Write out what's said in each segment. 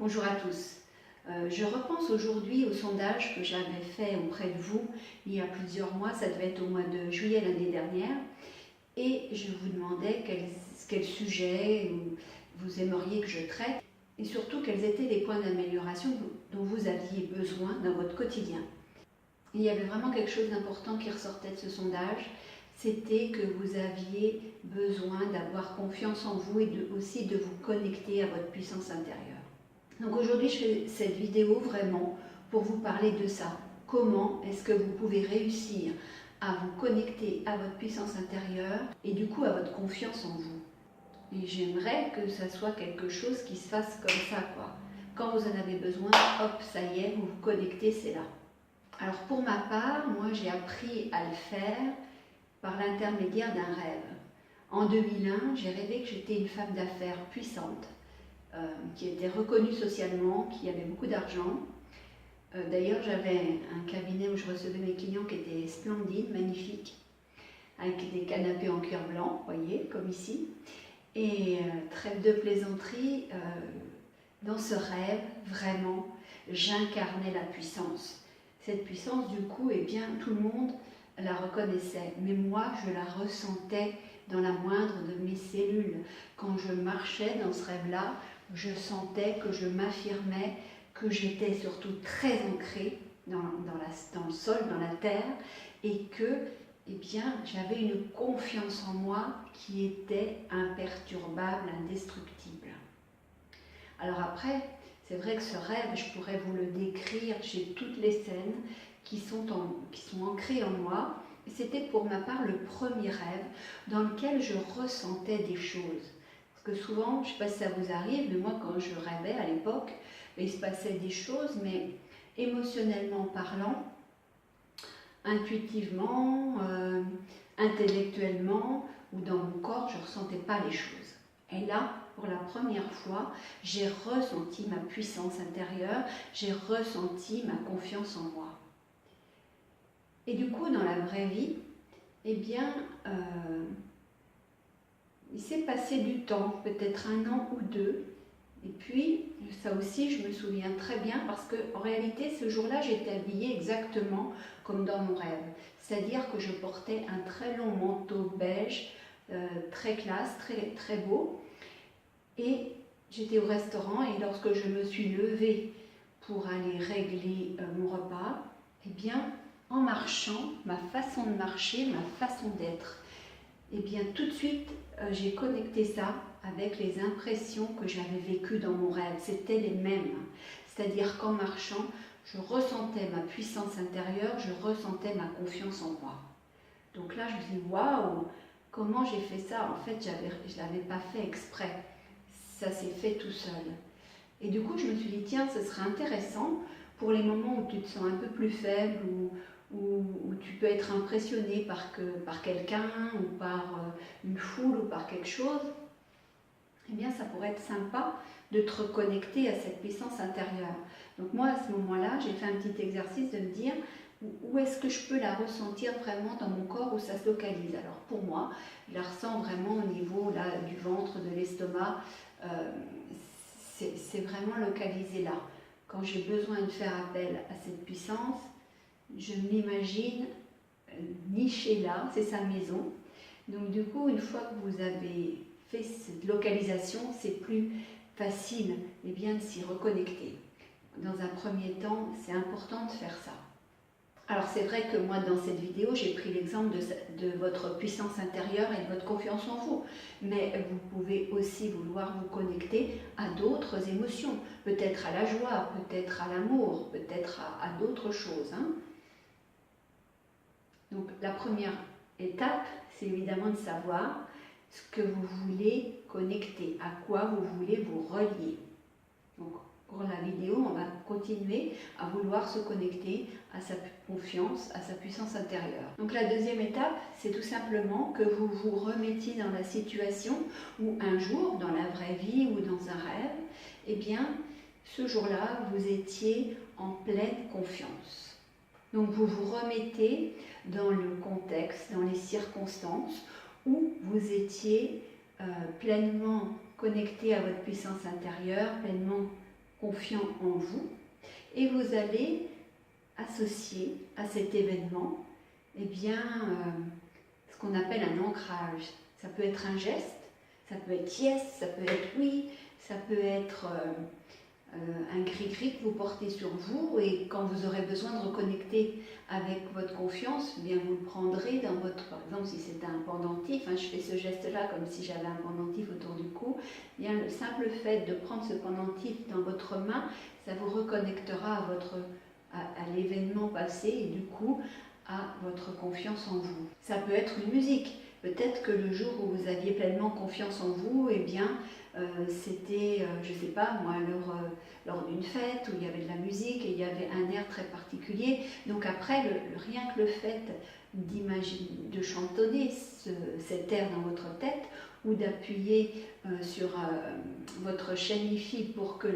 Bonjour à tous. Je repense aujourd'hui au sondage que j'avais fait auprès de vous il y a plusieurs mois, ça devait être au mois de juillet l'année dernière, et je vous demandais quel sujet vous aimeriez que je traite, et surtout quels étaient les points d'amélioration dont vous aviez besoin dans votre quotidien. Il y avait vraiment quelque chose d'important qui ressortait de ce sondage, c'était que vous aviez besoin d'avoir confiance en vous et aussi de vous connecter à votre puissance intérieure. Donc aujourd'hui, je fais cette vidéo vraiment pour vous parler de ça. Comment est-ce que vous pouvez réussir à vous connecter à votre puissance intérieure et du coup à votre confiance en vous. Et j'aimerais que ça soit quelque chose qui se fasse comme ça, quoi. Quand vous en avez besoin, hop, ça y est, vous vous connectez, c'est là. Alors pour ma part, moi j'ai appris à le faire par l'intermédiaire d'un rêve. En 2001, j'ai rêvé que j'étais une femme d'affaires puissante, qui était reconnue socialement, qui avait beaucoup d'argent. D'ailleurs, j'avais un cabinet où je recevais mes clients qui était splendide, magnifique, avec des canapés en cuir blanc, vous voyez, comme ici. Et trêve de plaisanterie, dans ce rêve, vraiment, j'incarnais la puissance. Cette puissance, du coup, eh bien, tout le monde la reconnaissait, mais moi, je la ressentais dans la moindre de mes cellules. Quand je marchais dans ce rêve-là, je sentais que je m'affirmais, que j'étais surtout très ancrée dans le sol, dans la terre, et que eh bien, j'avais une confiance en moi qui était imperturbable, indestructible. Alors après, c'est vrai que ce rêve, je pourrais vous le décrire, j'ai toutes les scènes qui sont ancrées en moi. C'était pour ma part le premier rêve dans lequel je ressentais des choses. Parce que souvent, je ne sais pas si ça vous arrive, mais moi quand je rêvais à l'époque, il se passait des choses, mais émotionnellement parlant, intuitivement, intellectuellement ou dans mon corps, je ne ressentais pas les choses. Et là, pour la première fois, j'ai ressenti ma puissance intérieure, j'ai ressenti ma confiance en moi. Et du coup, dans la vraie vie, eh bien, il s'est passé du temps, peut-être 1 an ou 2. Et puis, ça aussi, je me souviens très bien parce qu'en réalité, ce jour-là, j'étais habillée exactement comme dans mon rêve. C'est-à-dire que je portais un très long manteau beige, très classe, très, très beau. Et j'étais au restaurant et lorsque je me suis levée pour aller régler mon repas, eh bien, en marchant, ma façon de marcher, ma façon d'être, eh bien, tout de suite, j'ai connecté ça avec les impressions que j'avais vécues dans mon rêve. C'était les mêmes. C'est-à-dire qu'en marchant, je ressentais ma puissance intérieure, je ressentais ma confiance en moi. Donc là, je me suis dit, waouh, comment j'ai fait ça? En fait, je ne l'avais pas fait exprès. Ça s'est fait tout seul. Et du coup, je me suis dit, tiens, ce serait intéressant pour les moments où tu te sens un peu plus faible, où tu peux être impressionné par quelqu'un, ou par une foule, ou par quelque chose. Eh bien, ça pourrait être sympa de te reconnecter à cette puissance intérieure. Donc moi, à ce moment-là, j'ai fait un petit exercice de me dire, où est-ce que je peux la ressentir vraiment dans mon corps, où ça se localise. Alors pour moi, je la ressens vraiment au niveau là, du ventre, de l'estomac. C'est vraiment localisé là. Quand j'ai besoin de faire appel à cette puissance, je m'imagine nichée là, c'est sa maison. Donc du coup, une fois que vous avez fait cette localisation, c'est plus facile et bien de s'y reconnecter. Dans un premier temps, c'est important de faire ça. Alors c'est vrai que moi dans cette vidéo j'ai pris l'exemple de votre puissance intérieure et de votre confiance en vous, mais vous pouvez aussi vouloir vous connecter à d'autres émotions, peut-être à la joie, peut-être à l'amour, peut-être à d'autres choses. Donc la première étape, c'est évidemment de savoir ce que vous voulez connecter, à quoi vous voulez vous relier. Donc, pour la vidéo, on va continuer à vouloir se connecter à sa confiance, à sa puissance intérieure. Donc la deuxième étape, c'est tout simplement que vous vous remettiez dans la situation où un jour, dans la vraie vie ou dans un rêve, eh bien, ce jour-là, vous étiez en pleine confiance. Donc vous vous remettez dans le contexte, dans les circonstances où vous étiez pleinement connecté à votre puissance intérieure, pleinement confiant en vous et vous allez associer à cet événement eh bien, ce qu'on appelle un ancrage. Ça peut être un geste, ça peut être yes, ça peut être oui, ça peut être un cri-cri que vous portez sur vous et quand vous aurez besoin de reconnecter avec votre confiance, eh bien vous le prendrez dans votre, par exemple si c'est un pendentif, je fais ce geste-là comme si j'avais un pendentif autour du cou, eh bien le simple fait de prendre ce pendentif dans votre main, ça vous reconnectera à l'événement passé et du coup à votre confiance en vous. Ça peut être une musique. Peut-être que le jour où vous aviez pleinement confiance en vous, eh bien, c'était, je ne sais pas moi, lors d'une fête où il y avait de la musique et il y avait un air très particulier. Donc après, rien que le fait de chantonner cet air dans votre tête ou d'appuyer sur votre chaîne hi-fi pour que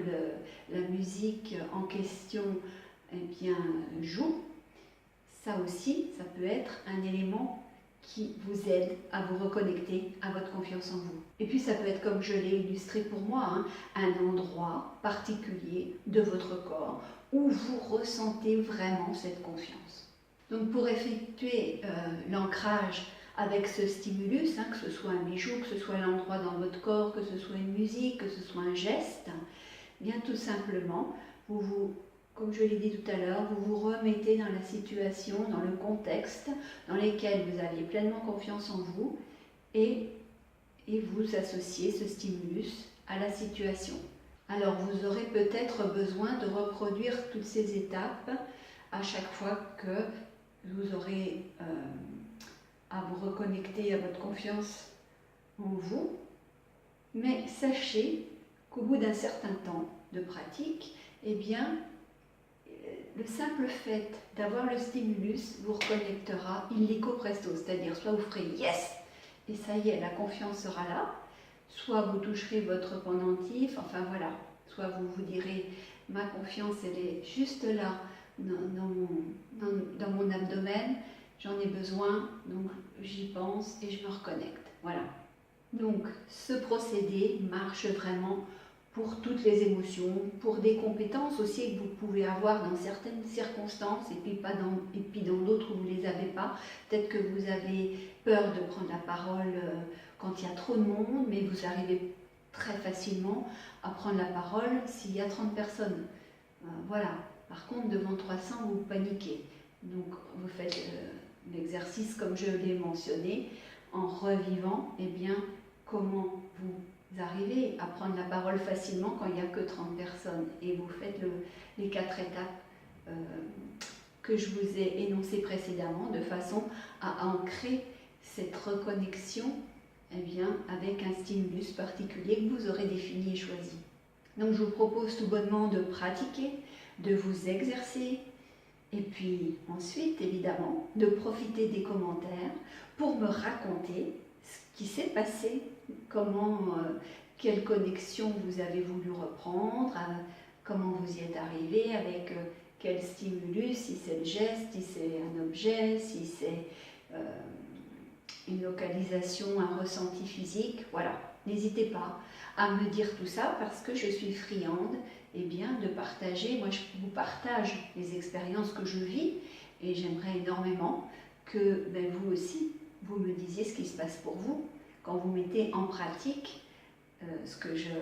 la musique en question eh bien, joue, ça aussi, ça peut être un élément qui vous aide à vous reconnecter à votre confiance en vous. Et puis ça peut être, comme je l'ai illustré pour moi, un endroit particulier de votre corps où vous ressentez vraiment cette confiance. Donc pour effectuer l'ancrage avec ce stimulus, que ce soit un bijou, que ce soit l'endroit dans votre corps, que ce soit une musique, que ce soit un geste, bien tout simplement, comme je l'ai dit tout à l'heure, vous vous remettez dans la situation, dans le contexte dans lequel vous aviez pleinement confiance en vous et vous associez ce stimulus à la situation. Alors vous aurez peut-être besoin de reproduire toutes ces étapes à chaque fois que vous aurez à vous reconnecter à votre confiance en vous. Mais sachez qu'au bout d'un certain temps de pratique, eh bien, le simple fait d'avoir le stimulus vous reconnectera illico presto, c'est-à-dire soit vous ferez yes, et ça y est, la confiance sera là, soit vous toucherez votre pendentif, enfin voilà, soit vous vous direz ma confiance elle est juste là, dans mon abdomen, j'en ai besoin, donc j'y pense et je me reconnecte, voilà. Donc ce procédé marche vraiment pour toutes les émotions, pour des compétences aussi que vous pouvez avoir dans certaines circonstances et puis dans d'autres où vous ne les avez pas. Peut-être que vous avez peur de prendre la parole quand il y a trop de monde, mais vous arrivez très facilement à prendre la parole s'il y a 30 personnes. Voilà. Par contre, devant 300, vous paniquez. Donc vous faites l'exercice comme je l'ai mentionné, en revivant eh bien, comment vous arrivez à prendre la parole facilement quand il n'y a que 30 personnes et vous faites les 4 étapes que je vous ai énoncées précédemment de façon à ancrer cette reconnexion eh bien, avec un stimulus particulier que vous aurez défini et choisi. Donc je vous propose tout bonnement de pratiquer, de vous exercer et puis ensuite évidemment de profiter des commentaires pour me raconter ce qui s'est passé, quelle connexion vous avez voulu reprendre, comment vous y êtes arrivé, avec quel stimulus, si c'est le geste, si c'est un objet, si c'est une localisation, un ressenti physique, voilà. N'hésitez pas à me dire tout ça parce que je suis friande eh bien, de partager. Moi, je vous partage les expériences que je vis et j'aimerais énormément que vous aussi, vous me disiez ce qui se passe pour vous quand vous mettez en pratique ce que je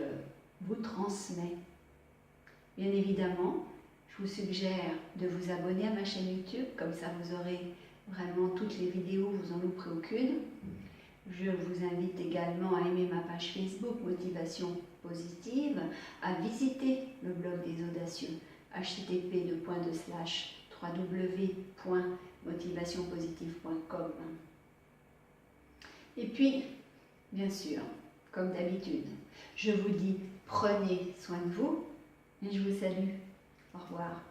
vous transmets. Bien évidemment, je vous suggère de vous abonner à ma chaîne YouTube, comme ça vous aurez vraiment toutes les vidéos, vous en louperez aucune. Je vous invite également à aimer ma page Facebook Motivation Positive, à visiter le blog des audacieux http://www.motivationpositive.com. Et puis, bien sûr, comme d'habitude, je vous dis prenez soin de vous et je vous salue. Au revoir.